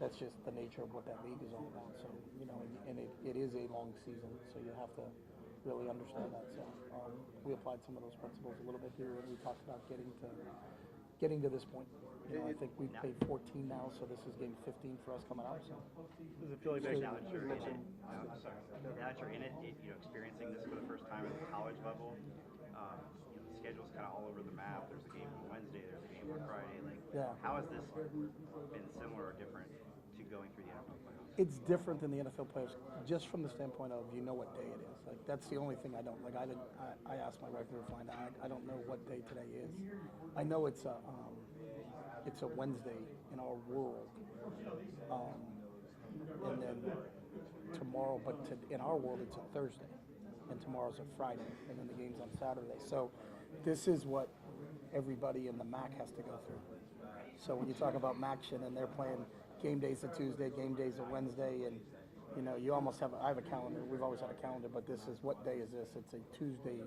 that's just the nature of what that league is all about. So, and it is a long season, so you have to really understand that. So we applied some of those principles a little bit here, and we talked about getting to this point. I think we've played 14 now, so this is game 15 for us coming out. So does it feel like now that you're in it, experiencing this for the first time at the college level, the schedule's kind of all over the map. There's a game on Wednesday, there's a game on Friday. How has this been similar or different to going through the NFL playoffs? it's different than the NFL playoffs, just from the standpoint of what day it is. Like that's the only thing I don't like. I asked my wife to find out. I don't know what day today is. I know it's a Wednesday in our world, and then tomorrow. But in our world, it's a Thursday, and tomorrow's a Friday, and then the game's on Saturday. So this is what everybody in the MAC has to go through. So when you talk about MACtion and they're playing game days a Tuesday, game days a Wednesday, and you almost have. I have a calendar. We've always had a calendar, but this is what day is this? It's a Tuesday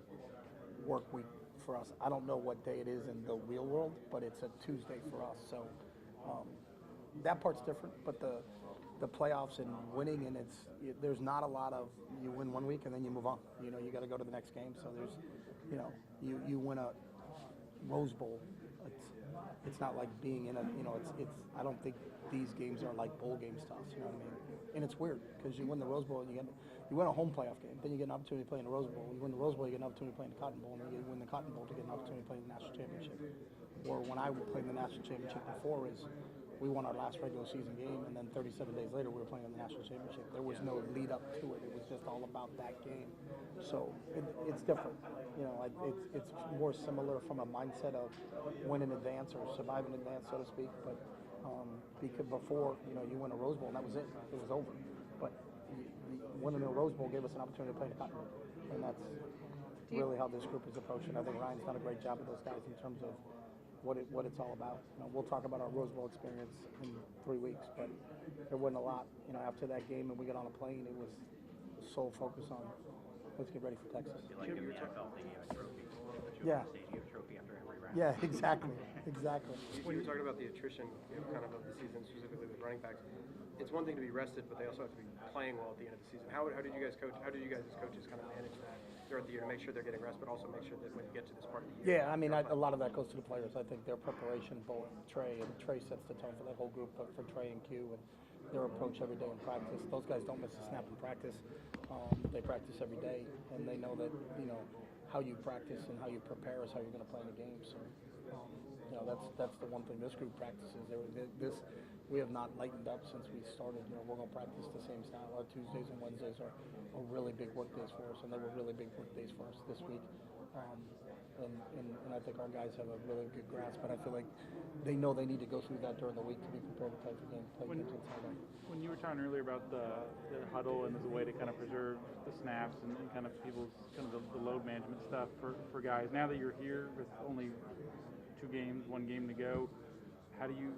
work week for us. I don't know what day it is in the real world, but it's a Tuesday for us. So that part's different. But the playoffs and winning, and there's not a lot of you win one week and then you move on. You got to go to the next game. So there's you win a Rose Bowl. It's not like being in a it's I don't think these games are like bowl games to us. You know what I mean? And it's weird because you win the Rose Bowl and you win a home playoff game, then you get an opportunity to play in the Rose Bowl. You win the Rose Bowl, you get an opportunity to play in the Cotton Bowl, and then you win the Cotton Bowl to get an opportunity to play in the National Championship. Or when I played in the National Championship before, we won our last regular season game, and then 37 days later we were playing in the National Championship. There was no lead up to it. It was just all about that game. So it's different. It's more similar from a mindset of win in advance or survive in advance, so to speak. But because before, you win a Rose Bowl and that was it. It was over. But winning a Rose Bowl gave us an opportunity to play in the Cotton Bowl, and that's really how this group is approaching. I think Ryan's done a great job with those guys in terms of what it's all about. We'll talk about our Rose Bowl experience in 3 weeks, but there wasn't a lot. After that game and we got on a plane, it was sole focus on let's get ready for Texas. Like in the NFL, they gave a trophy. Yeah. They gave a trophy after every round. Yeah, exactly. When you're talking about the attrition, kind of the season, specifically with running backs, it's one thing to be rested, but they also have to be playing well at the end of the season. How did you guys coach? How did you guys as coaches kind of manage that throughout the year to make sure they're getting rest, but also make sure that when you get to this part of the year? Yeah, I mean, a lot of that goes to the players. I think their preparation, both Trey sets the tone for that whole group, but for Trey and Q and their approach every day in practice. Those guys don't miss a snap in practice. They practice every day, and they know that how you practice and how you prepare is how you're going to play in the game. So that's the one thing this group practices. We have not lightened up since we started. We're going to practice the same style. Our Tuesdays and Wednesdays are really big work days for us, and they were really big work days for us this week. And I think our guys have a really good grasp, but I feel like they know they need to go through that during the week to be prepared to play games inside out. When you were talking earlier about the huddle and as a way to kind of preserve the snaps and kind of people's kind of the load management stuff for guys, now that you're here with only 2 games, 1 game to go, how do you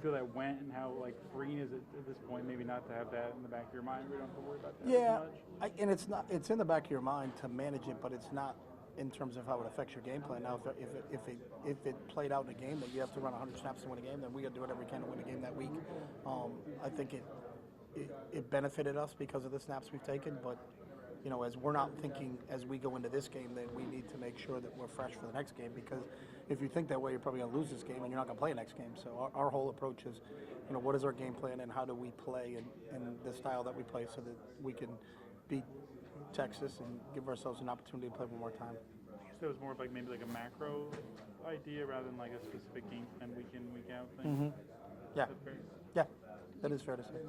feel that went, and how freeing is it at this point? Maybe not to have that in the back of your mind. We don't have to worry about that. Yeah, as much. and it's not. It's in the back of your mind to manage it, but it's not in terms of how it affects your game plan. Now, if it played out in a game that you have to run 100 snaps to win a game, then we got to do whatever we can to win a game that week. I think it benefited us because of the snaps we've taken, but as we're not thinking as we go into this game, then we need to make sure that we're fresh for the next game, because if you think that way, you're probably going to lose this game and you're not going to play the next game. So our whole approach is, what is our game plan and how do we play and the style that we play so that we can beat Texas and give ourselves an opportunity to play one more time. I guess that was more of maybe a macro idea rather than a specific game plan week in, week out thing. Mm-hmm. Yeah, that is fair to say.